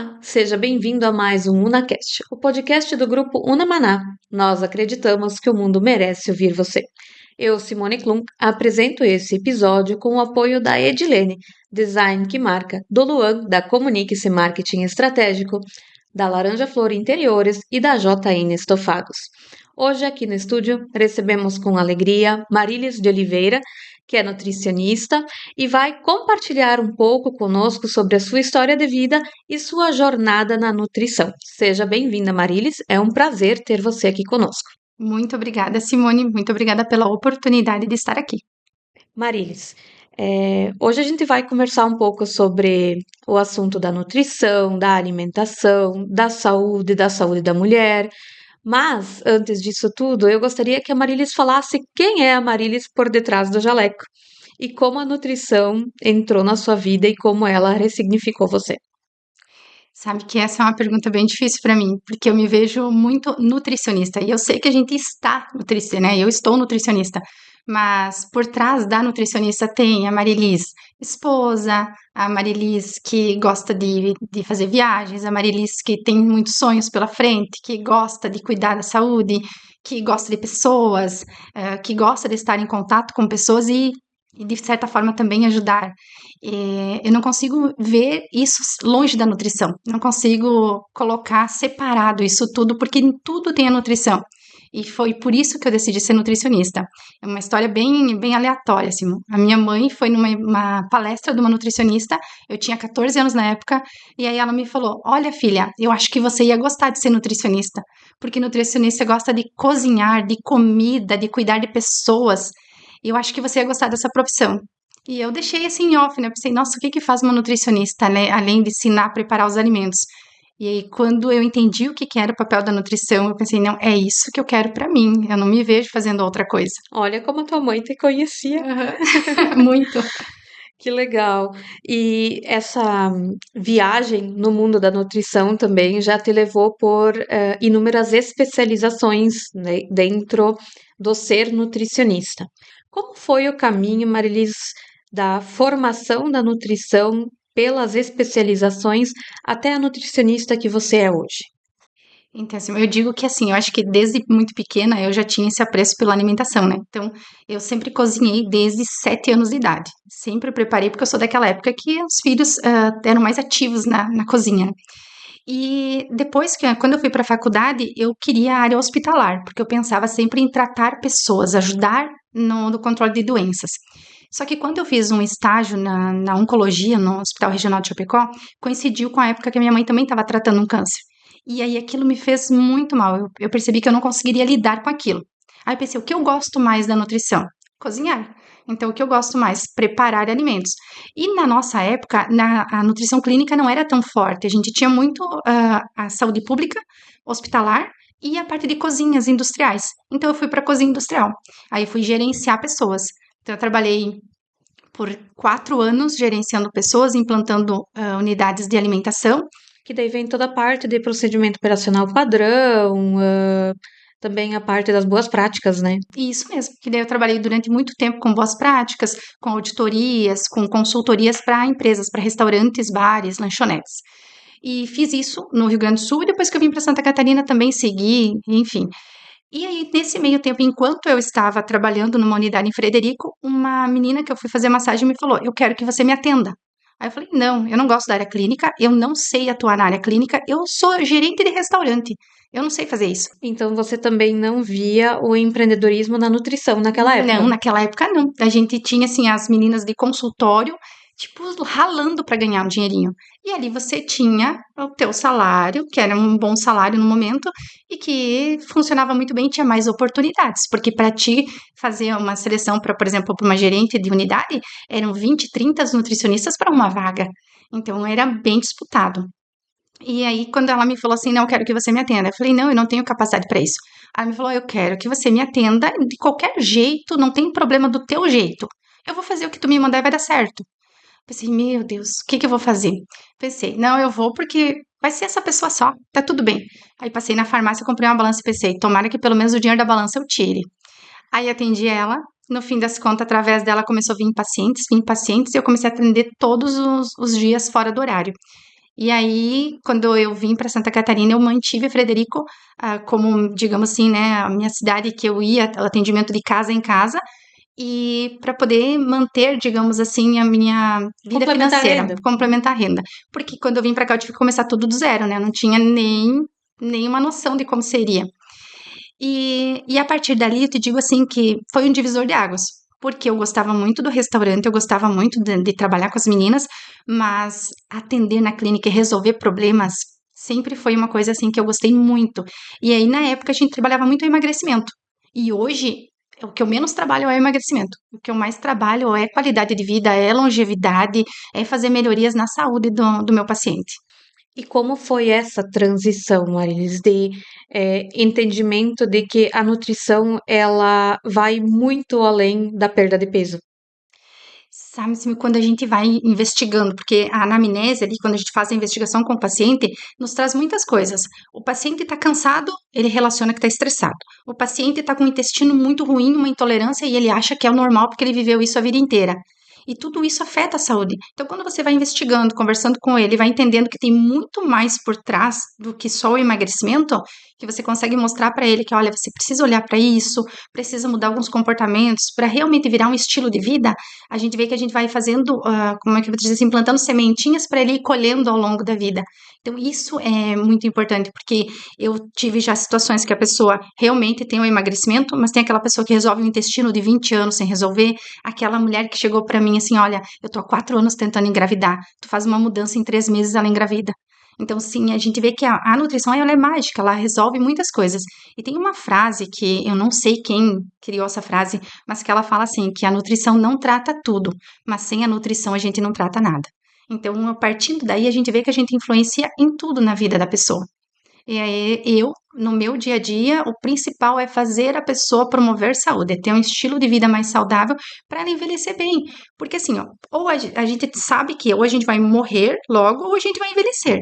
Olá, seja bem-vindo a mais um UnaCast, o podcast do grupo Unamaná. Nós acreditamos que o mundo merece ouvir você. Eu, Simone Klunk, apresento esse episódio com o apoio da Edilene, Design que Marca, do Luan, da Comunique-se Marketing Estratégico, da Laranja Flor Interiores e da JN Estofados. Hoje, aqui no estúdio, recebemos com alegria Marílis de Oliveira, que é nutricionista, e vai compartilhar um pouco conosco sobre a sua história de vida e sua jornada na nutrição. Seja bem-vinda, Marílis. É um prazer ter você aqui conosco. Muito obrigada, Simone. Muito obrigada pela oportunidade de estar aqui. Marílis, hoje a gente vai conversar um pouco sobre o assunto da nutrição, da alimentação, da saúde da mulher. Mas, antes disso tudo, eu gostaria que a Marílis falasse quem é a Marílis por detrás do jaleco e como a nutrição entrou na sua vida e como ela ressignificou você. Sabe que essa é uma pergunta bem difícil para mim, porque eu me vejo muito nutricionista. E eu sei que a gente está nutricionista, né? Eu estou nutricionista. Mas por trás da nutricionista tem a Marilis, esposa, a Marilis que gosta de fazer viagens, a Marilis que tem muitos sonhos pela frente, que gosta de cuidar da saúde, que gosta de pessoas, que gosta de estar em contato com pessoas e de certa forma também ajudar. Eu não consigo ver isso longe da nutrição, não consigo colocar separado isso tudo, porque em tudo tem a nutrição. E foi por isso que eu decidi ser nutricionista. É uma história bem aleatória, assim. A minha mãe foi numa palestra de uma nutricionista, eu tinha 14 anos na época, e aí ela me falou: Olha, filha, eu acho que você ia gostar de ser nutricionista, porque nutricionista gosta de cozinhar, de comida, de cuidar de pessoas. E eu acho que você ia gostar dessa profissão. E eu deixei assim em off, né? Pensei, nossa, o que que faz uma nutricionista, né? Além de ensinar a preparar os alimentos. E aí, quando eu entendi o que que era o papel da nutrição, eu pensei, não, é isso que eu quero pra mim. Eu não me vejo fazendo outra coisa. Olha como a tua mãe te conhecia. Aham. Muito. Que legal. E essa viagem no mundo da nutrição também já te levou por inúmeras especializações, né, dentro do ser nutricionista. Como foi o caminho, Marilis, da formação da nutrição pelas especializações até a nutricionista que você é hoje? Então, assim, eu digo que assim, eu acho que desde muito pequena eu já tinha esse apreço pela alimentação, né? Então, eu sempre cozinhei desde 7 anos de idade. Sempre preparei, porque eu sou daquela época que os filhos eram mais ativos na cozinha, né? E depois que, quando eu fui para a faculdade, eu queria a área hospitalar, porque eu pensava sempre em tratar pessoas, ajudar no controle de doenças. Só que quando eu fiz um estágio na oncologia, no Hospital Regional de Chapecó, coincidiu com a época que a minha mãe também estava tratando um câncer. E aí aquilo me fez muito mal. Eu percebi que eu não conseguiria lidar com aquilo. Aí eu pensei, o que eu gosto mais da nutrição? Cozinhar. Então, o que eu gosto mais? Preparar alimentos. E na nossa época, a nutrição clínica não era tão forte. A gente tinha muito a saúde pública, hospitalar e a parte de cozinhas industriais. Então, eu fui para a cozinha industrial. Aí, eu fui gerenciar pessoas. Então, eu trabalhei por 4 anos gerenciando pessoas, implantando unidades de alimentação. Que daí vem toda a parte de procedimento operacional padrão, também a parte das boas práticas, né? E isso mesmo, que daí eu trabalhei durante muito tempo com boas práticas, com auditorias, com consultorias para empresas, para restaurantes, bares, lanchonetes. E fiz isso no Rio Grande do Sul e depois que eu vim para Santa Catarina também segui, enfim. E aí, nesse meio tempo, enquanto eu estava trabalhando numa unidade em Frederico, uma menina que eu fui fazer massagem me falou: Eu quero que você me atenda. Aí eu falei: Não, eu não gosto da área clínica, eu não sei atuar na área clínica, eu sou gerente de restaurante, eu não sei fazer isso. Então você também não via o empreendedorismo na nutrição naquela época. Não, naquela época não. A gente tinha assim as meninas de consultório, tipo, ralando para ganhar um dinheirinho. E ali você tinha o teu salário, que era um bom salário no momento, e que funcionava muito bem, tinha mais oportunidades, porque para ti fazer uma seleção para, por exemplo, para uma gerente de unidade, eram 20, 30 nutricionistas para uma vaga. Então era bem disputado. E aí, quando ela me falou assim, não, eu quero que você me atenda. Eu falei, não, eu não tenho capacidade para isso. Ela me falou, eu quero que você me atenda de qualquer jeito, não tem problema do teu jeito. Eu vou fazer o que tu me mandar e vai dar certo. Pensei, meu Deus, o que que eu vou fazer? Pensei, não, eu vou porque vai ser essa pessoa só, tá tudo bem. Aí passei na farmácia, comprei uma balança e pensei, tomara que pelo menos o dinheiro da balança eu tire. Aí atendi ela, no fim das contas, através dela começou a vir pacientes, e eu comecei a atender todos os dias fora do horário. E aí, quando eu vim para Santa Catarina, eu mantive Frederico como, digamos assim, né, a minha cidade que eu ia, o atendimento de casa em casa, e para poder manter, digamos assim, a minha vida Complementar a financeira, renda. complementar a renda. Porque quando eu vim para cá, eu tive que começar tudo do zero, né? Eu não tinha nenhuma noção de como seria. E a partir dali, eu te digo assim que foi um divisor de águas. Porque eu gostava muito do restaurante, eu gostava muito de trabalhar com as meninas, mas atender na clínica e resolver problemas sempre foi uma coisa assim que eu gostei muito. E aí, na época, a gente trabalhava muito o emagrecimento. E hoje, o que eu menos trabalho é o emagrecimento. O que eu mais trabalho é qualidade de vida, é longevidade, é fazer melhorias na saúde do meu paciente. E como foi essa transição, Marilis, de entendimento de que a nutrição ela vai muito além da perda de peso? Sabe, assim, quando a gente vai investigando, porque a anamnese ali, quando a gente faz a investigação com o paciente, nos traz muitas coisas. O paciente está cansado, ele relaciona que está estressado. O paciente está com o intestino muito ruim, uma intolerância, e ele acha que é o normal porque ele viveu isso a vida inteira. E tudo isso afeta a saúde. Então, quando você vai investigando, conversando com ele, vai entendendo que tem muito mais por trás do que só o emagrecimento, que você consegue mostrar para ele que, olha, você precisa olhar para isso, precisa mudar alguns comportamentos para realmente virar um estilo de vida. A gente vê que a gente vai fazendo, como é que eu vou dizer assim, plantando sementinhas para ele ir colhendo ao longo da vida. Então, isso é muito importante, porque eu tive já situações que a pessoa realmente tem um emagrecimento, mas tem aquela pessoa que resolve o intestino de 20 anos sem resolver, aquela mulher que chegou para mim assim, olha, eu tô há 4 anos tentando engravidar, tu faz uma mudança em 3 meses, ela engravida. Então, sim, a gente vê que a nutrição ela é mágica, ela resolve muitas coisas. E tem uma frase que eu não sei quem criou essa frase, mas que ela fala assim, que a nutrição não trata tudo, mas sem a nutrição a gente não trata nada. Então, a partir daí, a gente vê que a gente influencia em tudo na vida da pessoa. E aí, eu, no meu dia a dia, o principal é fazer a pessoa promover saúde, é ter um estilo de vida mais saudável para ela envelhecer bem. Porque assim, ó, ou a gente sabe que ou a gente vai morrer logo ou a gente vai envelhecer.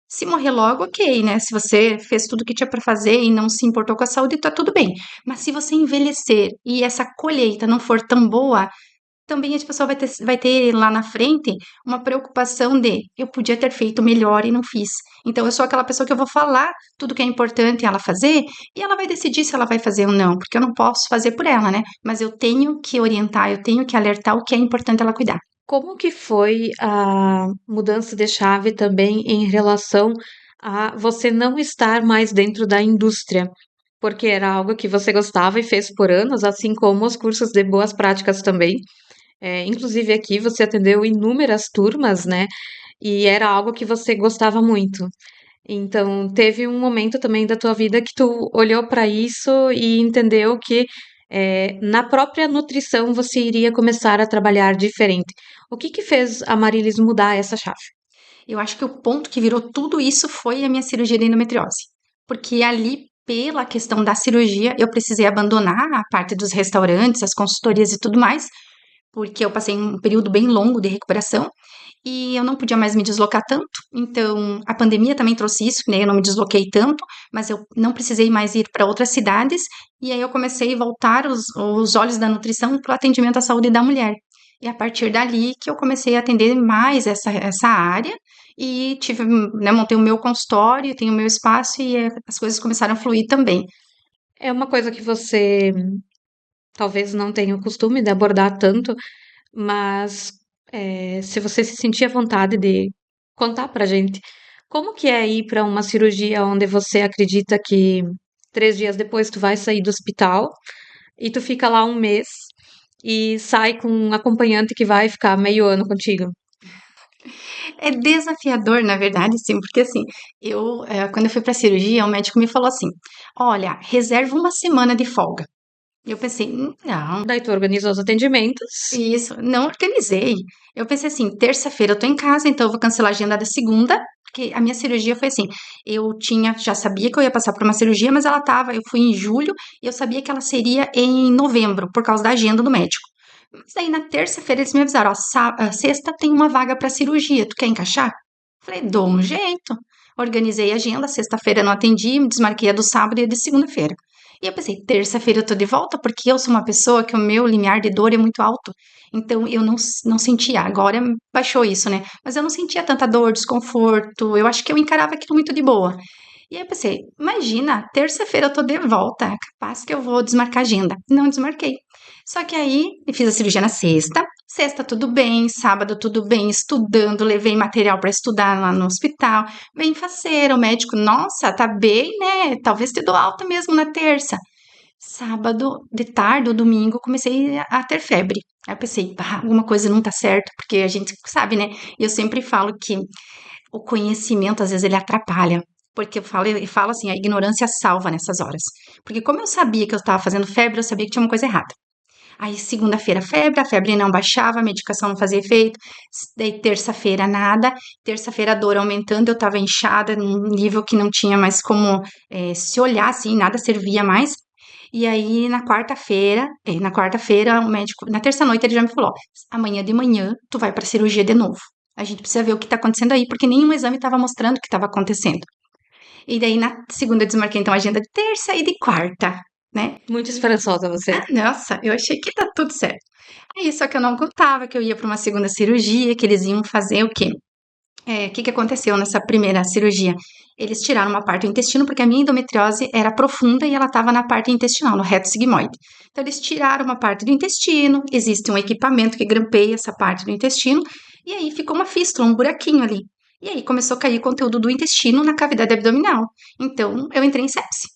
Se morrer logo, ok, né? Se você fez tudo o que tinha para fazer e não se importou com a saúde, tá tudo bem. Mas se você envelhecer e essa colheita não for tão boa, também a pessoa vai ter lá na frente uma preocupação de eu podia ter feito melhor e não fiz. Então eu sou aquela pessoa que eu vou falar tudo que é importante ela fazer e ela vai decidir se ela vai fazer ou não, porque eu não posso fazer por ela, né? Mas eu tenho que orientar, eu tenho que alertar o que é importante ela cuidar. Como que foi a mudança de chave também em relação a você não estar mais dentro da indústria? Porque era algo que você gostava e fez por anos, assim como os cursos de boas práticas também. Inclusive aqui você atendeu inúmeras turmas, né? E era algo que você gostava muito. Então, teve um momento também da tua vida que tu olhou para isso e entendeu que na própria nutrição você iria começar a trabalhar diferente. O que que fez a Marilis mudar essa chave? Eu acho que o ponto que virou tudo isso foi a minha cirurgia de endometriose. Porque ali, pela questão da cirurgia, eu precisei abandonar a parte dos restaurantes, as consultorias e tudo mais, porque eu passei um período bem longo de recuperação e eu não podia mais me deslocar tanto. Então, a pandemia também trouxe isso, né? Eu não me desloquei tanto, mas eu não precisei mais ir para outras cidades. E aí eu comecei a voltar os olhos da nutrição para o atendimento à saúde da mulher. E a partir dali que eu comecei a atender mais essa área e tive, né, montei o meu consultório, tenho o meu espaço e as coisas começaram a fluir também. É uma coisa que você talvez não tenha o costume de abordar tanto, mas se você se sentir à vontade de contar pra gente como que é ir para uma cirurgia onde você acredita que 3 dias depois tu vai sair do hospital e tu fica lá um mês e sai com um acompanhante que vai ficar meio ano contigo. É desafiador, na verdade, sim, porque assim, quando eu fui para cirurgia, o médico me falou assim: olha, reserva uma semana de folga. Eu pensei, não, Daí tu organiza os atendimentos. isso, não organizei. Eu pensei assim, terça-feira eu tô em casa, então eu vou cancelar a agenda da segunda, porque a minha cirurgia foi assim, já sabia que eu ia passar por uma cirurgia, mas eu fui em julho e eu sabia que ela seria em novembro, por causa da agenda do médico. Mas aí na terça-feira eles me avisaram, ó, sexta tem uma vaga para cirurgia, tu quer encaixar? Falei, dou um jeito. Organizei a agenda, sexta-feira eu não atendi, me desmarquei a do sábado e a de segunda-feira. E eu pensei, terça-feira eu tô de volta, porque eu sou uma pessoa que o meu limiar de dor é muito alto. Então eu não sentia, agora baixou isso, né? Mas eu não sentia tanta dor, desconforto. Eu acho que eu encarava aquilo muito de boa. E aí eu pensei, imagina, terça-feira eu tô de volta, é capaz que eu vou desmarcar a agenda. Não desmarquei. Só que aí eu fiz a cirurgia na sexta, sexta tudo bem, sábado tudo bem, estudando, levei material para estudar lá no hospital. Bem faceira, o médico, nossa, tá bem, né? Talvez te dou alta mesmo na terça. Sábado, de tarde ou domingo, comecei a ter febre. Aí eu pensei, pá, alguma coisa não tá certa, porque a gente sabe, né? E eu sempre falo que o conhecimento, às vezes, ele atrapalha. Porque eu falo assim, a ignorância salva nessas horas. Porque como eu sabia que eu estava fazendo febre, eu sabia que tinha uma coisa errada. Aí, segunda-feira, febre, a febre não baixava, a medicação não fazia efeito. Daí, terça-feira, nada. Terça-feira, a dor aumentando, eu estava inchada num nível que não tinha mais como se olhar, assim, nada servia mais. E aí, na quarta-feira, o médico, na terça-noite, ele já me falou: ó, amanhã de manhã, tu vai pra cirurgia de novo. A gente precisa ver o que tá acontecendo aí, porque nenhum exame estava mostrando o que estava acontecendo. E daí, na segunda, eu desmarquei, então, a agenda de terça e de quarta, né? Muito esperançosa você. Ah, nossa, eu achei que tá tudo certo. Aí, só que eu não contava que eu ia para uma segunda cirurgia, que eles iam fazer o quê? O que que aconteceu nessa primeira cirurgia? Eles tiraram uma parte do intestino, porque a minha endometriose era profunda e ela estava na parte intestinal, no reto sigmoide. Então, eles tiraram uma parte do intestino, existe um equipamento que grampeia essa parte do intestino, e aí ficou uma fístula, um buraquinho ali. E aí começou a cair conteúdo do intestino na cavidade abdominal. Então, eu entrei em sepse.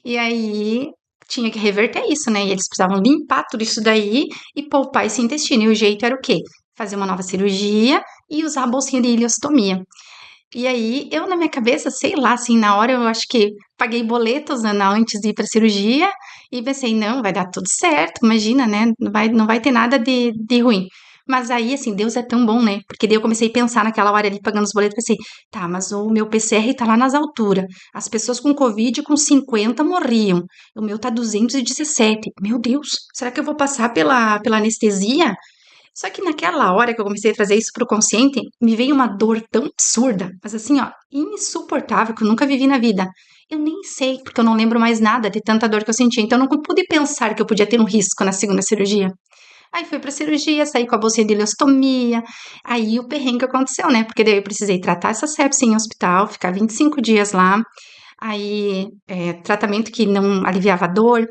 E aí tinha que reverter isso, né? E eles precisavam limpar tudo isso daí e poupar esse intestino. E o jeito era o quê? Fazer uma nova cirurgia e usar a bolsinha de ileostomia. E aí, eu na minha cabeça, sei lá, assim, na hora eu acho que paguei boletos, né, antes de ir pra cirurgia e pensei, não, vai dar tudo certo, imagina, né? Não vai ter nada de ruim. Mas aí, assim, Deus é tão bom, né? Porque daí eu comecei a pensar naquela hora ali, pagando os boletos, pensei, tá, mas o meu PCR tá lá nas alturas. As pessoas com Covid com 50 morriam. O meu tá 217. Meu Deus, será que eu vou passar pela anestesia? Só que naquela hora que eu comecei a trazer isso pro consciente, me veio uma dor tão absurda, mas assim, ó, insuportável, que eu nunca vivi na vida. Eu nem sei, porque eu não lembro mais nada de tanta dor que eu sentia. Então eu não pude pensar que eu podia ter um risco na segunda cirurgia. Aí fui pra cirurgia, saí com a bolsinha de ileostomia. Aí o perrengue aconteceu, né? Porque daí eu precisei tratar essa sepsia em hospital, ficar 25 dias lá. Aí, tratamento que não aliviava a dor,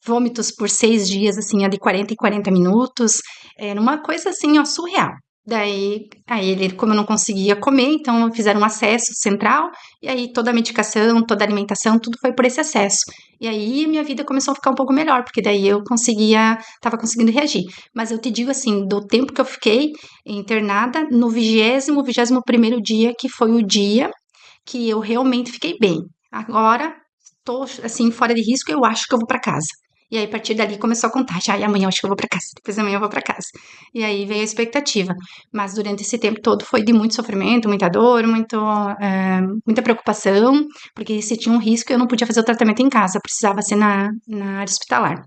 vômitos por 6 dias, assim, a de 40 em 40 minutos, era uma coisa assim, ó, surreal. Daí, aí ele, como eu não conseguia comer, então fizeram um acesso central, e aí toda a medicação, toda a alimentação, tudo foi por esse acesso. E aí minha vida começou a ficar um pouco melhor, porque daí eu tava conseguindo reagir. Mas eu te digo assim, do tempo que eu fiquei internada, no 21º dia, que foi o dia que eu realmente fiquei bem. Agora, tô assim, fora de risco, eu acho que eu vou para casa. E aí, a partir dali, começou a contar. Já, e amanhã eu acho que eu vou para casa. Depois amanhã eu vou para casa. E aí veio a expectativa. Mas durante esse tempo todo foi de muito sofrimento, muita dor, muita preocupação, porque se tinha um risco, eu não podia fazer o tratamento em casa, precisava ser na área hospitalar.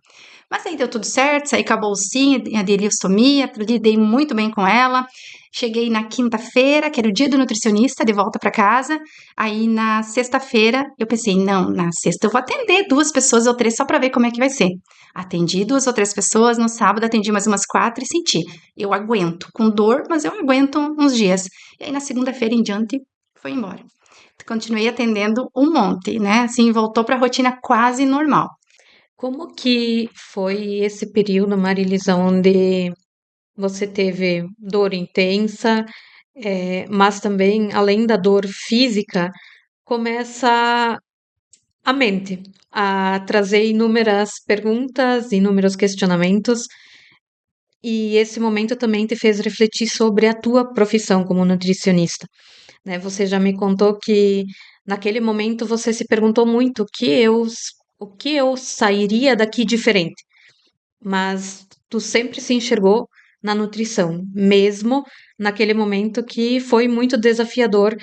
Mas aí deu tudo certo, saí com a bolsinha, a de ileostomia, lidei muito bem com ela. Cheguei na quinta-feira, que era o dia do nutricionista, de volta para casa. Aí na sexta-feira eu pensei, não, na sexta eu vou atender 2 pessoas ou 3 só para ver como é que vai ser. Atendi 2 ou 3 pessoas, no sábado atendi mais umas 4 e senti. Eu aguento, com dor, mas eu aguento uns dias. E aí na segunda-feira em diante foi embora. Continuei atendendo um monte, né? Assim, voltou para a rotina quase normal. Como que foi esse período, Marilisa, onde você teve dor intensa, mas também, além da dor física, começa a mente a trazer inúmeras perguntas, inúmeros questionamentos, e esse momento também te fez refletir sobre a tua profissão como nutricionista, né? Você já me contou que naquele momento você se perguntou muito o que eu sairia daqui diferente, mas tu sempre se enxergou na nutrição, mesmo naquele momento que foi muito desafiador,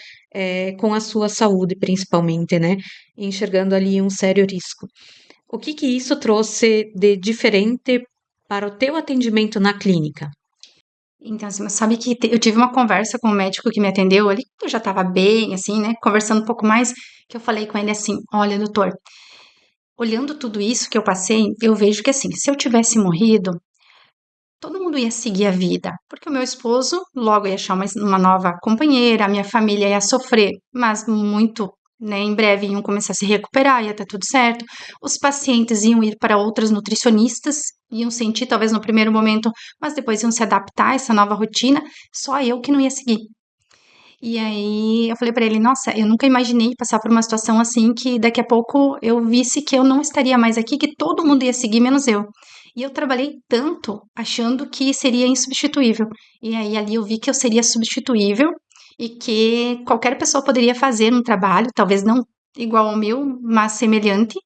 com a sua saúde, principalmente, né? Enxergando ali um sério risco. O que que isso trouxe de diferente para o teu atendimento na clínica? Então, assim, mas sabe que eu tive uma conversa com o médico que me atendeu ali, que eu já estava bem, assim, né? Conversando um pouco mais, que eu falei com ele assim: olha, doutor, olhando tudo isso que eu passei, eu vejo que assim, se eu tivesse morrido, todo mundo ia seguir a vida, porque o meu esposo logo ia achar uma nova companheira, a minha família ia sofrer, mas muito, né, em breve iam começar a se recuperar, ia estar tudo certo. Os pacientes iam ir para outras nutricionistas, iam sentir talvez no primeiro momento, mas depois iam se adaptar a essa nova rotina, só eu que não ia seguir. E aí eu falei pra ele, nossa, eu nunca imaginei passar por uma situação assim que daqui a pouco eu visse que eu não estaria mais aqui, que todo mundo ia seguir menos eu. E eu trabalhei tanto achando que seria insubstituível. E aí ali eu vi que eu seria substituível e que qualquer pessoa poderia fazer um trabalho, talvez não igual ao meu, mas semelhante,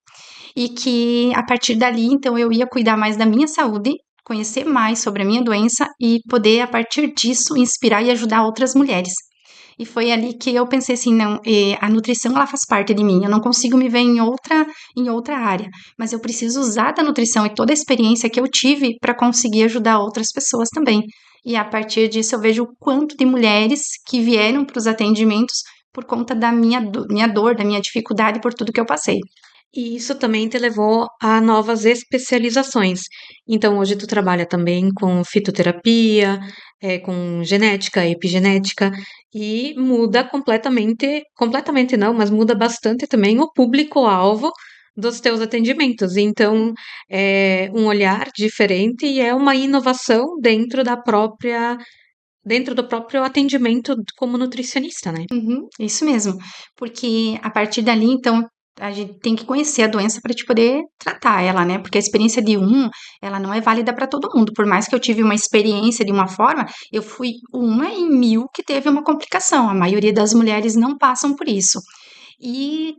e que a partir dali então eu ia cuidar mais da minha saúde, conhecer mais sobre a minha doença e poder a partir disso inspirar e ajudar outras mulheres. E foi ali que eu pensei assim, não, a nutrição ela faz parte de mim. Eu não consigo me ver em outra área, mas eu preciso usar da nutrição e toda a experiência que eu tive para conseguir ajudar outras pessoas também. E a partir disso eu vejo o quanto de mulheres que vieram para os atendimentos por conta da minha dor, da minha dificuldade, por tudo que eu passei. E isso também te levou a novas especializações. Então, hoje tu trabalha também com fitoterapia, com genética, epigenética, e muda completamente, completamente não, mas muda bastante também o público-alvo dos teus atendimentos. Então, é um olhar diferente e é uma inovação dentro do próprio atendimento como nutricionista, né? Uhum, isso mesmo. Porque a partir dali, então, a gente tem que conhecer a doença para te poder tratar ela, né? Porque a experiência de ela não é válida para todo mundo. Por mais que eu tive uma experiência de uma forma, eu fui uma em 1000 que teve uma complicação. A maioria das mulheres não passam por isso. E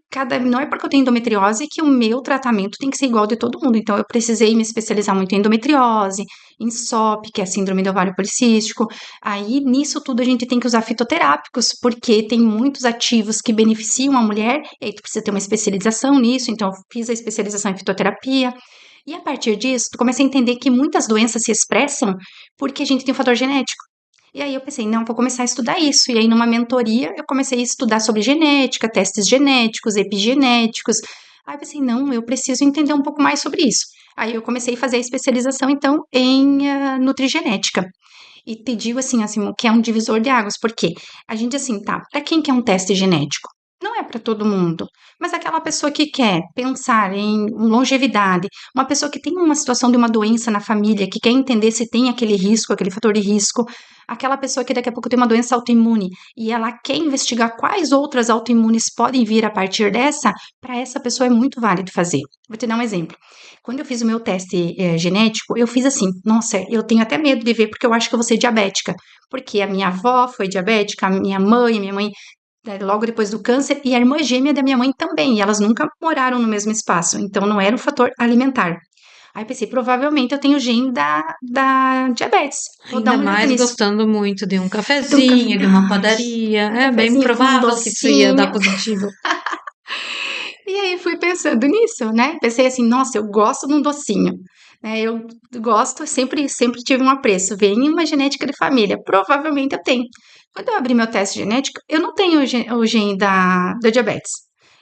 não é porque eu tenho endometriose que o meu tratamento tem que ser igual de todo mundo. Então, eu precisei me especializar muito em endometriose, em SOP, que é síndrome do ovário policístico. Aí, nisso tudo, a gente tem que usar fitoterápicos, porque tem muitos ativos que beneficiam a mulher, e aí tu precisa ter uma especialização nisso. Então, eu fiz a especialização em fitoterapia. E a partir disso, tu começa a entender que muitas doenças se expressam porque a gente tem um fator genético. E aí eu pensei, não, vou começar a estudar isso. E aí, numa mentoria, eu comecei a estudar sobre genética, testes genéticos, epigenéticos. Aí eu pensei, não, eu preciso entender um pouco mais sobre isso. Aí eu comecei a fazer a especialização, então, em nutrigenética. E te digo assim, que é um divisor de águas, porque a gente, assim, tá, para quem quer um teste genético? Não é para todo mundo, mas aquela pessoa que quer pensar em longevidade, uma pessoa que tem uma situação de uma doença na família, que quer entender se tem aquele risco, aquele fator de risco, aquela pessoa que daqui a pouco tem uma doença autoimune e ela quer investigar quais outras autoimunes podem vir a partir dessa, para essa pessoa é muito válido fazer. Vou te dar um exemplo. Quando eu fiz o meu teste genético, eu fiz assim, nossa, eu tenho até medo de ver porque eu acho que eu vou ser diabética, porque a minha avó foi diabética, a minha mãe logo depois do câncer, e a irmã gêmea da minha mãe também, e elas nunca moraram no mesmo espaço, então não era um fator alimentar. Aí pensei, provavelmente eu tenho o gene da diabetes. Vou dar Ainda uma olhada mais nisso. gostando muito de um De um café, cafezinho, de uma ai, padaria. um É bem cafezinho com um provável que isso ia dar docinho. positivo. E aí fui pensando nisso, né? Pensei assim, nossa, eu gosto de um docinho, né? Eu gosto, sempre tive um apreço. Vem uma genética de família, provavelmente eu tenho. Quando eu abri meu teste genético, eu não tenho o gene da diabetes.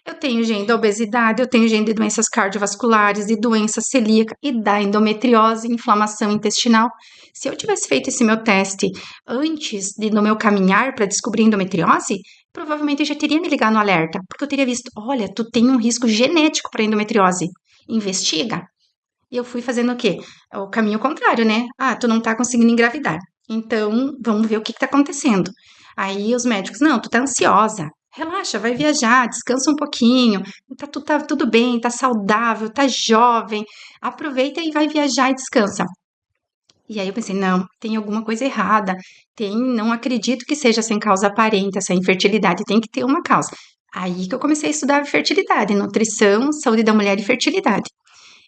Eu tenho o gene da obesidade, eu tenho o gene de doenças cardiovasculares, de doença celíaca e da endometriose, inflamação intestinal. Se eu tivesse feito esse meu teste antes no meu caminhar para descobrir endometriose, provavelmente eu já teria me ligado no alerta, porque eu teria visto, olha, tu tem um risco genético para endometriose. Investiga. E eu fui fazendo o quê? O caminho contrário, né? Ah, tu não tá conseguindo engravidar. Então, vamos ver o que tá acontecendo. Aí os médicos, não, tu tá ansiosa. Relaxa, vai viajar, descansa um pouquinho. Tá tudo bem, tá saudável, tá jovem. Aproveita e vai viajar e descansa. E aí eu pensei, não, tem alguma coisa errada. Não acredito que seja sem causa aparente essa infertilidade, tem que ter uma causa. Aí que eu comecei a estudar fertilidade, nutrição, saúde da mulher e fertilidade.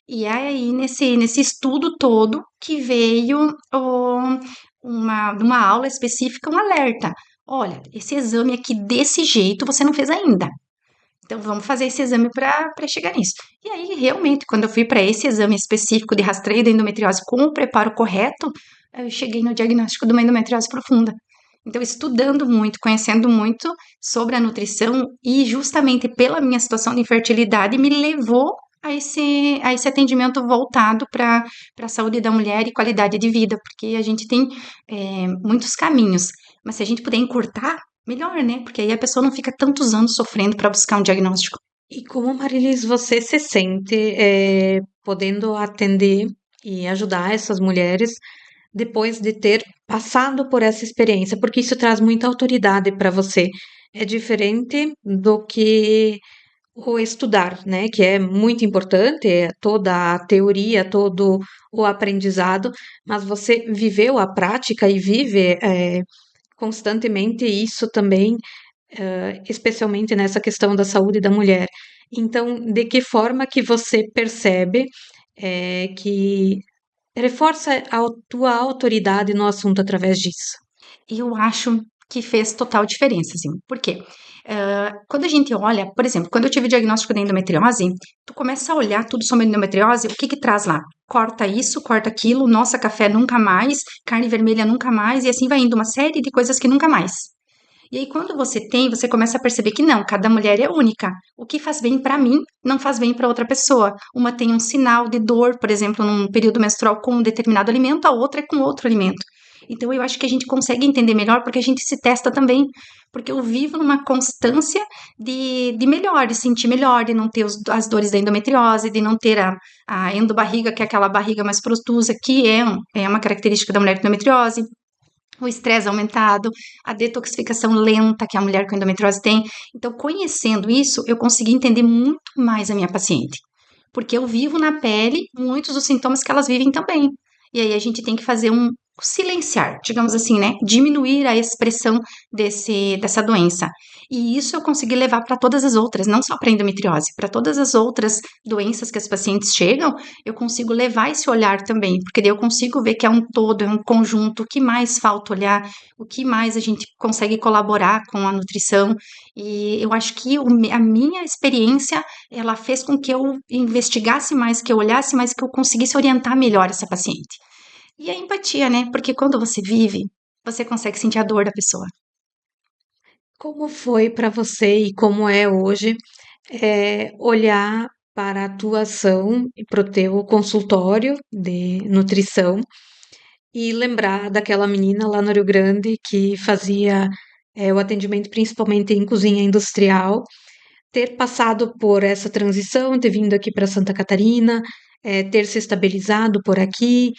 E aí, nesse estudo todo, que veio numa aula específica um alerta. Olha, esse exame aqui desse jeito você não fez ainda. Então, vamos fazer esse exame para chegar nisso. E aí, realmente, quando eu fui para esse exame específico de rastreio da endometriose com o preparo correto, eu cheguei no diagnóstico de uma endometriose profunda. Então, estudando muito, conhecendo muito sobre a nutrição e justamente pela minha situação de infertilidade, me levou a esse atendimento voltado para a saúde da mulher e qualidade de vida, porque a gente tem muitos caminhos, mas se a gente puder encurtar, melhor, né? Porque aí a pessoa não fica tantos anos sofrendo para buscar um diagnóstico. E como, Marilis, você se sente podendo atender e ajudar essas mulheres depois de ter passado por essa experiência? Porque isso traz muita autoridade para você. É diferente do que o estudar, né? Que é muito importante, é toda a teoria, todo o aprendizado, mas você viveu a prática e vive constantemente isso também, especialmente nessa questão da saúde da mulher. Então, de que forma que você percebe que reforça a tua autoridade no assunto através disso? E eu acho que fez total diferença, assim. Por quê? Quando a gente olha, por exemplo, quando eu tive o diagnóstico da endometriose, tu começa a olhar tudo sobre a endometriose, o que que traz lá? Corta isso, corta aquilo, nossa, café nunca mais, carne vermelha nunca mais, e assim vai indo uma série de coisas que nunca mais. E aí, quando você tem, você começa a perceber que não, cada mulher é única. O que faz bem para mim não faz bem para outra pessoa. Uma tem um sinal de dor, por exemplo, num período menstrual com um determinado alimento, a outra é com outro alimento. Então, eu acho que a gente consegue entender melhor porque a gente se testa também. Porque eu vivo numa constância de melhor, de sentir melhor, de não ter as dores da endometriose, de não ter a endobarriga, que é aquela barriga mais protusa, que é uma característica da mulher com endometriose, o estresse aumentado, a detoxificação lenta que a mulher com endometriose tem. Então, conhecendo isso, eu consegui entender muito mais a minha paciente, porque eu vivo na pele muitos dos sintomas que elas vivem também. E aí a gente tem que fazer um silenciar, digamos assim, né? Diminuir a expressão dessa doença. E isso eu consegui levar para todas as outras, não só para endometriose, para todas as outras doenças que as pacientes chegam, eu consigo levar esse olhar também, porque daí eu consigo ver que é um todo, é um conjunto, o que mais falta olhar, o que mais a gente consegue colaborar com a nutrição. E eu acho que a minha experiência ela fez com que eu investigasse mais, que eu olhasse mais, que eu conseguisse orientar melhor essa paciente. E a empatia, né? Porque quando você vive, você consegue sentir a dor da pessoa. Como foi para você e como é hoje olhar para a tua ação e para o teu consultório de nutrição e lembrar daquela menina lá no Rio Grande que fazia o atendimento principalmente em cozinha industrial, ter passado por essa transição, ter vindo aqui para Santa Catarina, ter se estabilizado por aqui,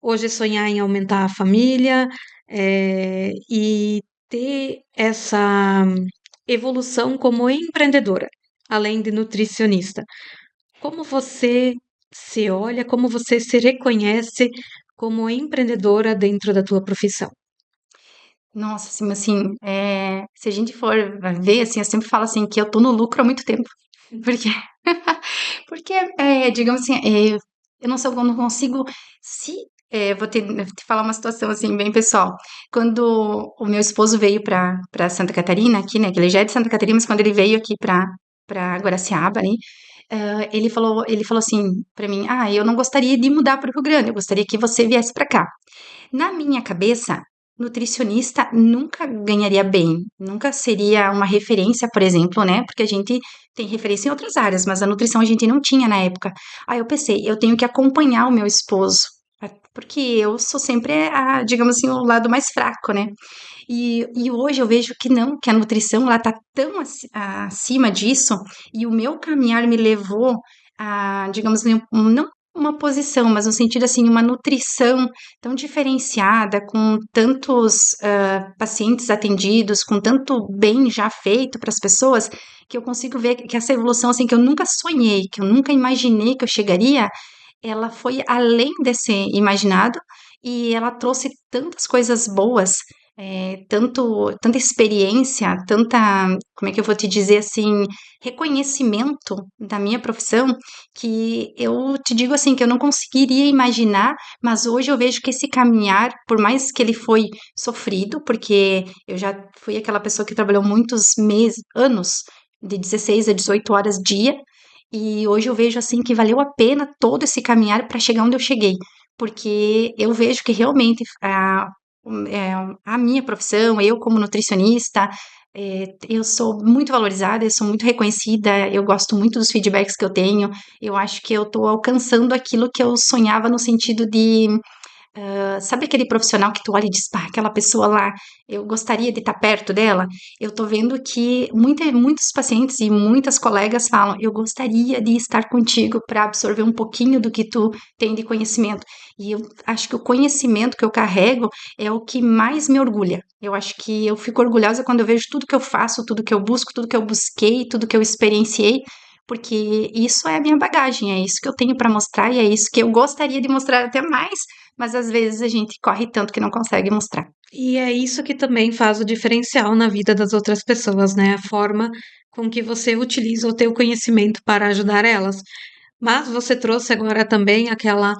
hoje sonhar em aumentar a família, e ter essa evolução como empreendedora, além de nutricionista. Como você se olha, como você se reconhece como empreendedora dentro da tua profissão? Nossa, assim, se a gente for ver, assim, eu sempre falo assim que eu tô no lucro há muito tempo. Porque, porque digamos assim, eu não sei, eu não consigo se vou te falar uma situação assim bem pessoal. Quando o meu esposo veio para Santa Catarina aqui, né, que ele já é de Santa Catarina, mas quando ele veio aqui para Guaraciaba, aí, ele falou assim para mim: "Ah, eu não gostaria de mudar para o Rio Grande, eu gostaria que você viesse para cá". Na minha cabeça, nutricionista nunca ganharia bem, nunca seria uma referência, por exemplo, né? Porque a gente tem referência em outras áreas, mas a nutrição a gente não tinha na época. Aí eu pensei, eu tenho que acompanhar o meu esposo, porque eu sou sempre digamos assim, o lado mais fraco, né? E hoje eu vejo que não, que a nutrição ela tá tão acima disso, e o meu caminhar me levou a, digamos, não uma posição, mas no sentido assim, uma nutrição tão diferenciada, com tantos pacientes atendidos, com tanto bem já feito para as pessoas, que eu consigo ver que essa evolução assim que eu nunca sonhei, que eu nunca imaginei que eu chegaria, ela foi além desse imaginado e ela trouxe tantas coisas boas, tanta experiência, tanta, como é que eu vou te dizer assim, reconhecimento da minha profissão, que eu te digo assim, que eu não conseguiria imaginar, mas hoje eu vejo que esse caminhar, por mais que ele foi sofrido, porque eu já fui aquela pessoa que trabalhou muitos meses, anos, de 16 a 18 horas dia, e hoje eu vejo assim que valeu a pena todo esse caminhar para chegar onde eu cheguei, porque eu vejo que realmente a minha profissão, eu como nutricionista, Eu sou muito valorizada, eu sou muito reconhecida, eu gosto muito dos feedbacks que eu tenho. Eu acho que eu estou alcançando aquilo que eu sonhava no sentido de sabe aquele profissional que tu olha e diz, pá, aquela pessoa lá, eu gostaria de estar perto dela? Eu tô vendo que muitos pacientes e muitas colegas falam, eu gostaria de estar contigo para absorver um pouquinho do que tu tem de conhecimento. E eu acho que o conhecimento que eu carrego é o que mais me orgulha. Eu acho que eu fico orgulhosa quando eu vejo tudo que eu faço, tudo que eu busco, tudo que eu busquei, tudo que eu experienciei, porque isso é a minha bagagem, é isso que eu tenho para mostrar e é isso que eu gostaria de mostrar até mais, mas às vezes a gente corre tanto que não consegue mostrar. E é isso que também faz o diferencial na vida das outras pessoas, né? A forma com que você utiliza o teu conhecimento para ajudar elas. Mas você trouxe agora também aquela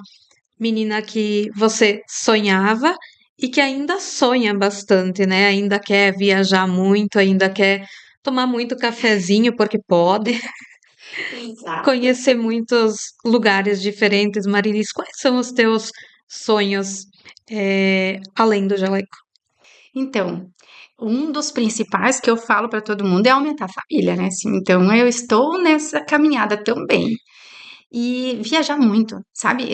menina que você sonhava e que ainda sonha bastante, né? Ainda quer viajar muito, ainda quer tomar muito cafezinho porque pode, Exato. conhecer muitos lugares diferentes. Marilis, quais são os teus sonhos além do jaleco? Então, um dos principais que eu falo para todo mundo é aumentar a família, né? Assim, então, eu estou nessa caminhada também. E viajar muito, sabe?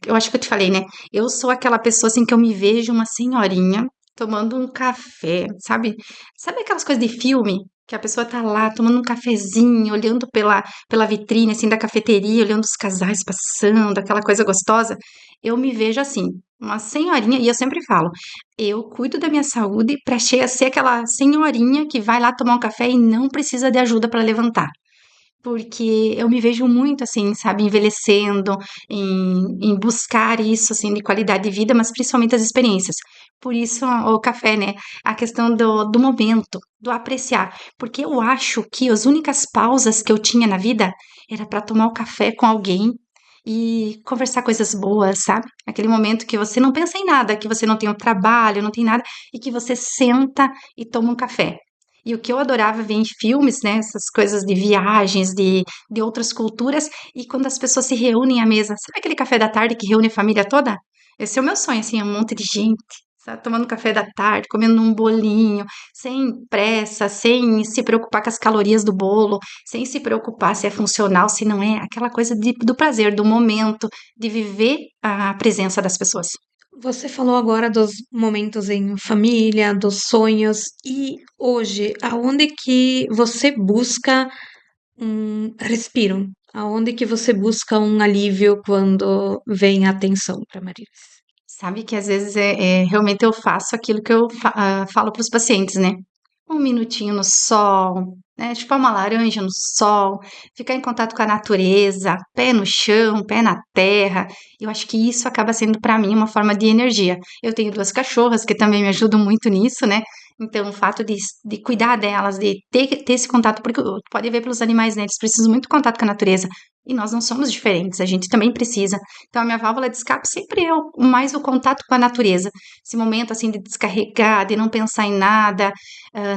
Eu acho que eu te falei, né? Eu sou aquela pessoa assim que eu me vejo uma senhorinha tomando um café, sabe? Sabe aquelas coisas de filme? Que a pessoa tá lá tomando um cafezinho, olhando pela vitrine assim da cafeteria, olhando os casais passando, aquela coisa gostosa. Eu me vejo assim, uma senhorinha, e eu sempre falo, eu cuido da minha saúde para ser aquela senhorinha que vai lá tomar um café e não precisa de ajuda para levantar. Porque eu me vejo muito assim, sabe, envelhecendo, em buscar isso, assim, de qualidade de vida, mas principalmente as experiências. Por isso o café, né? A questão do momento, do apreciar. Porque eu acho que as únicas pausas que eu tinha na vida era para tomar o café com alguém e conversar coisas boas, sabe? Aquele momento que você não pensa em nada, que você não tem um trabalho, não tem nada, e que você senta e toma um café. E o que eu adorava ver em filmes, né, essas coisas de viagens, de outras culturas, e quando as pessoas se reúnem à mesa, sabe aquele café da tarde que reúne a família toda? Esse é o meu sonho, assim, um monte de gente, sabe, tomando café da tarde, comendo um bolinho, sem pressa, sem se preocupar com as calorias do bolo, sem se preocupar se é funcional, se não é, aquela coisa do prazer, do momento, de viver a presença das pessoas. Você falou agora dos momentos em família, dos sonhos, e hoje, aonde que você busca um respiro? Aonde que você busca um alívio quando vem a atenção para Marilis? Sabe que às vezes realmente eu faço aquilo que eu falo para os pacientes, né? Um minutinho no sol, né? Chupar uma laranja no sol, ficar em contato com a natureza, pé no chão, pé na terra. Eu acho que isso acaba sendo para mim uma forma de energia. Eu tenho duas cachorras que também me ajudam muito nisso, né? Então, o fato de cuidar delas, de ter esse contato, porque pode ver pelos animais, né? Eles precisam muito de contato com a natureza. E nós não somos diferentes, a gente também precisa. Então, a minha válvula de escape sempre é mais o contato com a natureza. Esse momento, assim, de descarregar, de não pensar em nada,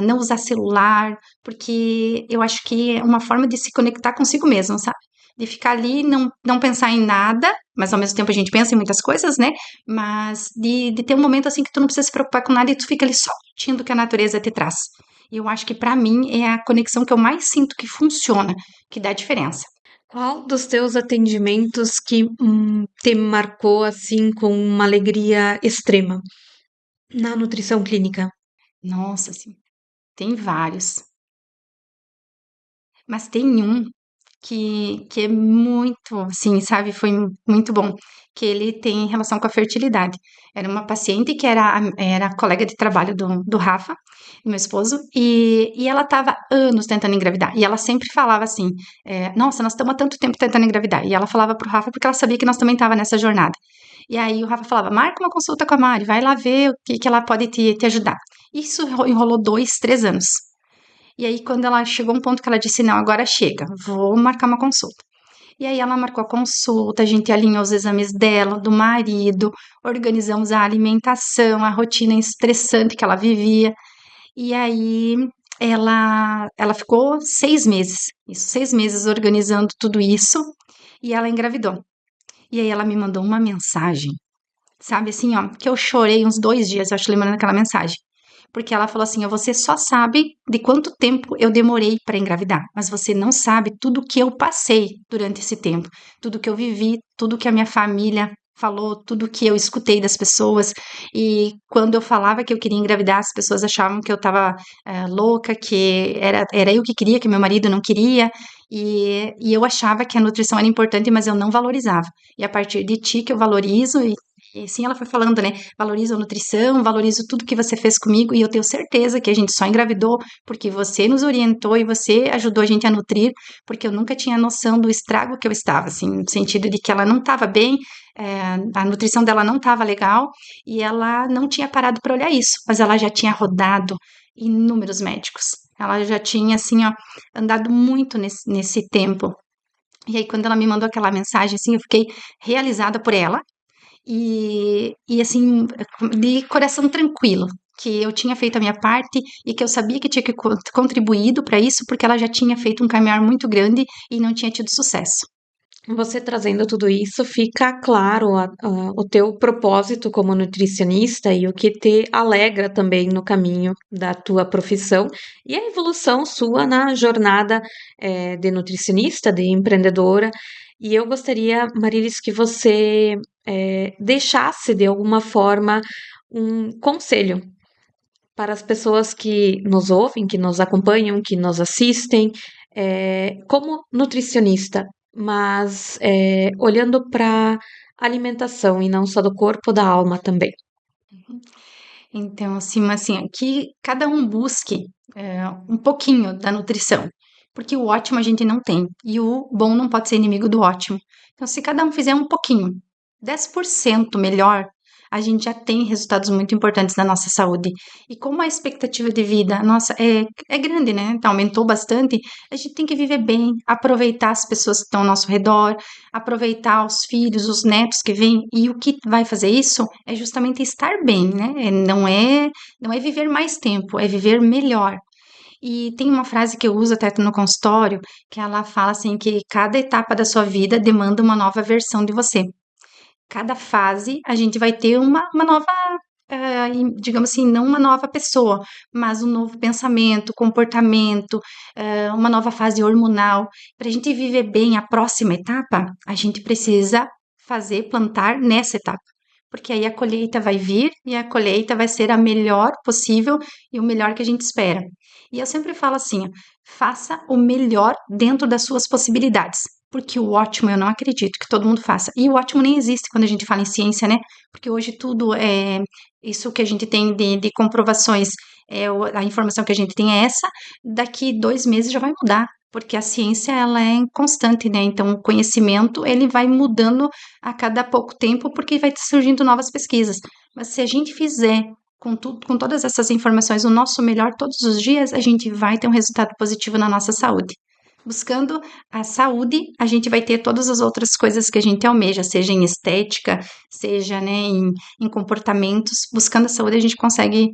não usar celular, porque eu acho que é uma forma de se conectar consigo mesmo, sabe? De ficar ali, não pensar em nada, mas ao mesmo tempo a gente pensa em muitas coisas, né? Mas de ter um momento assim que tu não precisa se preocupar com nada e tu fica ali só curtindo o que a natureza te traz. E eu acho que para mim é a conexão que eu mais sinto que funciona, que dá diferença. Qual dos teus atendimentos que te marcou assim com uma alegria extrema na nutrição clínica? Nossa, assim, tem vários, mas tem um que é muito, assim, sabe, foi muito bom, que ele tem relação com a fertilidade. Era uma paciente que era colega de trabalho do Rafa, meu esposo, e ela estava anos tentando engravidar. E ela sempre falava assim: nossa, nós estamos há tanto tempo tentando engravidar. E ela falava pro Rafa porque ela sabia que nós também estava nessa jornada. E aí o Rafa falava: marca uma consulta com a Mari, vai lá ver o que ela pode te ajudar. Isso enrolou 2, 3 anos. E aí, quando ela chegou a um ponto que ela disse: não, agora chega, vou marcar uma consulta. E aí, ela marcou a consulta, a gente alinhou os exames dela, do marido, organizamos a alimentação, a rotina estressante que ela vivia. E aí, ela ficou 6 meses, isso, 6 meses organizando tudo isso, e ela engravidou. E aí, ela me mandou uma mensagem, sabe assim, ó, que eu chorei uns 2 dias, eu acho, lembrando aquela mensagem. porque ela falou assim: Você só sabe de quanto tempo eu demorei para engravidar, mas você não sabe tudo que eu passei durante esse tempo, tudo que eu vivi, tudo que a minha família falou, tudo que eu escutei das pessoas. E quando eu falava que eu queria engravidar, as pessoas achavam que eu estava louca, que era eu que queria, que meu marido não queria. E eu achava que a nutrição era importante, mas eu não valorizava. E a partir de ti que eu valorizo, e assim ela foi falando, né? Valorizo a nutrição, valorizo tudo que você fez comigo, e eu tenho certeza que a gente só engravidou porque você nos orientou e você ajudou a gente a nutrir, porque eu nunca tinha noção do estrago que eu estava, assim, no sentido de que ela não estava bem, a nutrição dela não estava legal, e ela não tinha parado para olhar isso, mas ela já tinha rodado inúmeros médicos. Ela já tinha, assim, ó, andado muito nesse tempo. E aí, quando ela me mandou aquela mensagem, assim, eu fiquei realizada por ela e assim, de coração tranquilo, que eu tinha feito a minha parte e que eu sabia que tinha que contribuído para isso, porque ela já tinha feito um caminhar muito grande e não tinha tido sucesso. Você trazendo tudo isso, fica claro o teu propósito como nutricionista e o que te alegra também no caminho da tua profissão e a evolução sua na jornada de nutricionista, de empreendedora. E eu gostaria, Marilis, que você deixasse de alguma forma um conselho para as pessoas que nos ouvem, que nos acompanham, que nos assistem, como nutricionista, mas olhando para alimentação e não só do corpo, da alma também. Então, assim, que cada um busque um pouquinho da nutrição, porque o ótimo a gente não tem, e o bom não pode ser inimigo do ótimo. Então, se cada um fizer um pouquinho, 10% melhor, a gente já tem resultados muito importantes na nossa saúde. E como a expectativa de vida, nossa, é grande, né? Então, aumentou bastante, a gente tem que viver bem, aproveitar as pessoas que estão ao nosso redor, aproveitar os filhos, os netos que vêm, e o que vai fazer isso é justamente estar bem, né? Não é viver mais tempo, é viver melhor. E tem uma frase que eu uso até no consultório, que ela fala assim que cada etapa da sua vida demanda uma nova versão de você. Cada fase a gente vai ter uma nova, digamos assim, não uma nova pessoa, mas um novo pensamento, comportamento, uma nova fase hormonal. Para a gente viver bem a próxima etapa, a gente precisa plantar nessa etapa. Porque aí a colheita vai vir e a colheita vai ser a melhor possível e o melhor que a gente espera. E eu sempre falo assim, ó, faça o melhor dentro das suas possibilidades. Porque o ótimo eu não acredito que todo mundo faça. E o ótimo nem existe quando a gente fala em ciência, né? Porque hoje tudo é isso que a gente tem de comprovações, a informação que a gente tem é essa, daqui 2 meses já vai mudar. Porque a ciência, ela é constante, né? Então, o conhecimento, ele vai mudando a cada pouco tempo, porque vai surgindo novas pesquisas. Mas se a gente fizer com tudo, com todas essas informações o nosso melhor todos os dias, a gente vai ter um resultado positivo na nossa saúde. Buscando a saúde, a gente vai ter todas as outras coisas que a gente almeja, seja em estética, seja, né, em comportamentos. Buscando a saúde, a gente consegue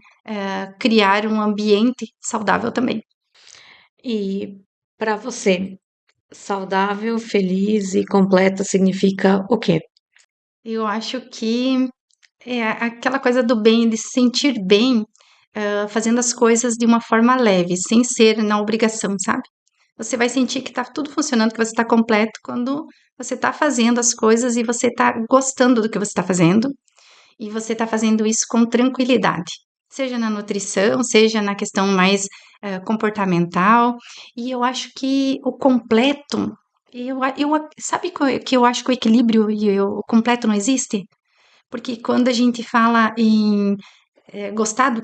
criar um ambiente saudável também. E para você, saudável, feliz e completa significa o quê? Eu acho que é aquela coisa do bem, de se sentir bem, fazendo as coisas de uma forma leve, sem ser na obrigação, sabe? Você vai sentir que tá tudo funcionando, que você está completo quando você está fazendo as coisas e você está gostando do que você está fazendo e você está fazendo isso com tranquilidade. Seja na nutrição, seja na questão mais comportamental. E eu acho que o completo, sabe que eu acho que o equilíbrio e o completo não existe? Porque quando a gente fala em gostar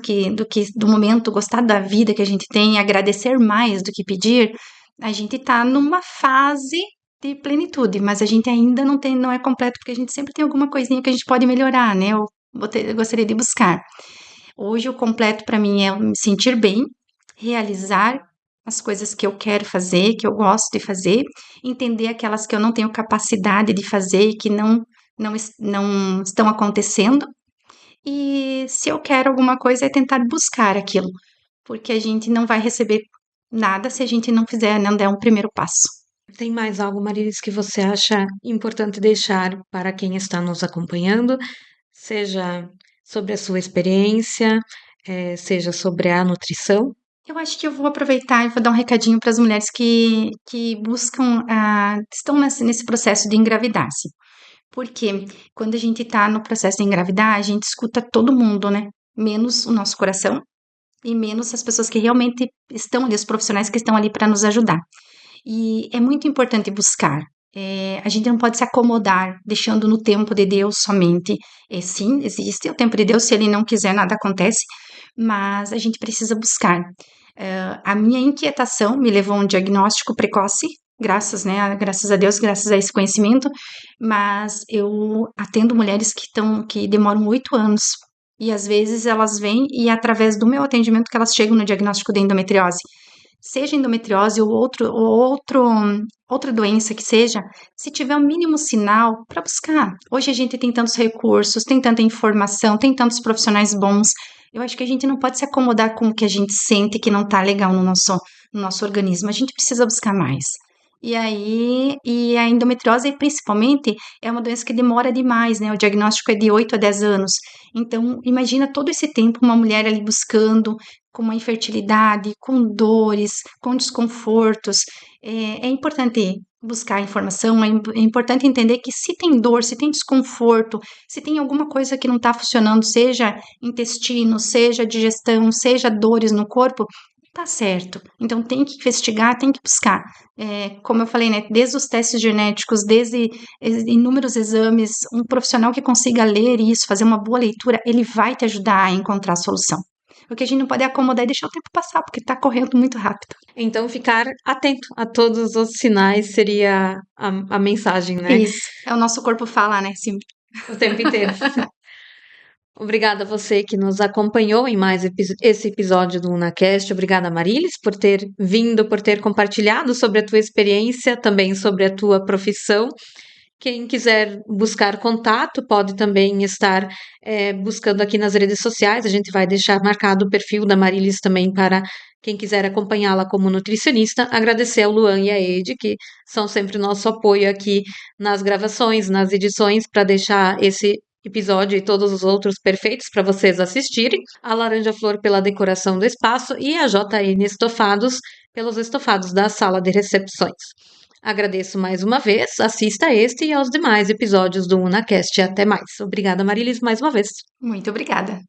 do momento, gostar da vida que a gente tem, agradecer mais do que pedir, a gente está numa fase de plenitude, mas a gente ainda não é completo, porque a gente sempre tem alguma coisinha que a gente pode melhorar, né? Eu gostaria de buscar. Hoje o completo para mim é me sentir bem, realizar as coisas que eu quero fazer, que eu gosto de fazer, entender aquelas que eu não tenho capacidade de fazer e que não estão acontecendo. E se eu quero alguma coisa, é tentar buscar aquilo, porque a gente não vai receber nada se a gente não der um primeiro passo. Tem mais algo, Marilis, que você acha importante deixar para quem está nos acompanhando? Seja sobre a sua experiência, seja sobre a nutrição? Eu acho que eu vou aproveitar e vou dar um recadinho para as mulheres que buscam, estão nesse processo de engravidar-se. Porque quando a gente está no processo de engravidar, a gente escuta todo mundo, né? Menos o nosso coração e menos as pessoas que realmente estão ali, os profissionais que estão ali para nos ajudar. E é muito importante buscar. A gente não pode se acomodar deixando no tempo de Deus somente. Sim, existe o tempo de Deus, se ele não quiser, nada acontece, mas a gente precisa buscar. A minha inquietação me levou a um diagnóstico precoce, graças a Deus, graças a esse conhecimento, mas eu atendo mulheres que demoram 8 anos. E às vezes elas vêm e é através do meu atendimento que elas chegam no diagnóstico de endometriose. Seja endometriose outra doença que seja, se tiver o mínimo sinal, para buscar. Hoje a gente tem tantos recursos, tem tanta informação, tem tantos profissionais bons. Eu acho que a gente não pode se acomodar com o que a gente sente que não está legal no nosso organismo. A gente precisa buscar mais. E a endometriose, principalmente, é uma doença que demora demais, né? O diagnóstico é de 8 a 10 anos. Então, imagina todo esse tempo uma mulher ali buscando, com uma infertilidade, com dores, com desconfortos. É importante buscar informação, é importante entender que se tem dor, se tem desconforto, se tem alguma coisa que não está funcionando, seja intestino, seja digestão, seja dores no corpo, tá certo. Então tem que investigar, tem que buscar. Como eu falei, né? Desde os testes genéticos, desde inúmeros exames, um profissional que consiga ler isso, fazer uma boa leitura, ele vai te ajudar a encontrar a solução. O que a gente não pode é acomodar e deixar o tempo passar, porque tá correndo muito rápido. Então, ficar atento a todos os sinais seria a mensagem, né? Isso. É o nosso corpo falar, né? Sim. O tempo inteiro. Obrigada a você que nos acompanhou em mais esse episódio do UnaCast. Obrigada, Marilis, por ter vindo, por ter compartilhado sobre a tua experiência, também sobre a tua profissão. Quem quiser buscar contato pode também estar buscando aqui nas redes sociais. A gente vai deixar marcado o perfil da Marilis também para quem quiser acompanhá-la como nutricionista. Agradecer ao Luan e à Ed, que são sempre nosso apoio aqui nas gravações, nas edições, para deixar esse episódio e todos os outros perfeitos para vocês assistirem. A Laranja Flor pela decoração do espaço e a JN Estofados pelos estofados da sala de recepções. Agradeço mais uma vez, assista a este e aos demais episódios do UnaCast. Até mais. Obrigada, Marilis, mais uma vez. Muito obrigada.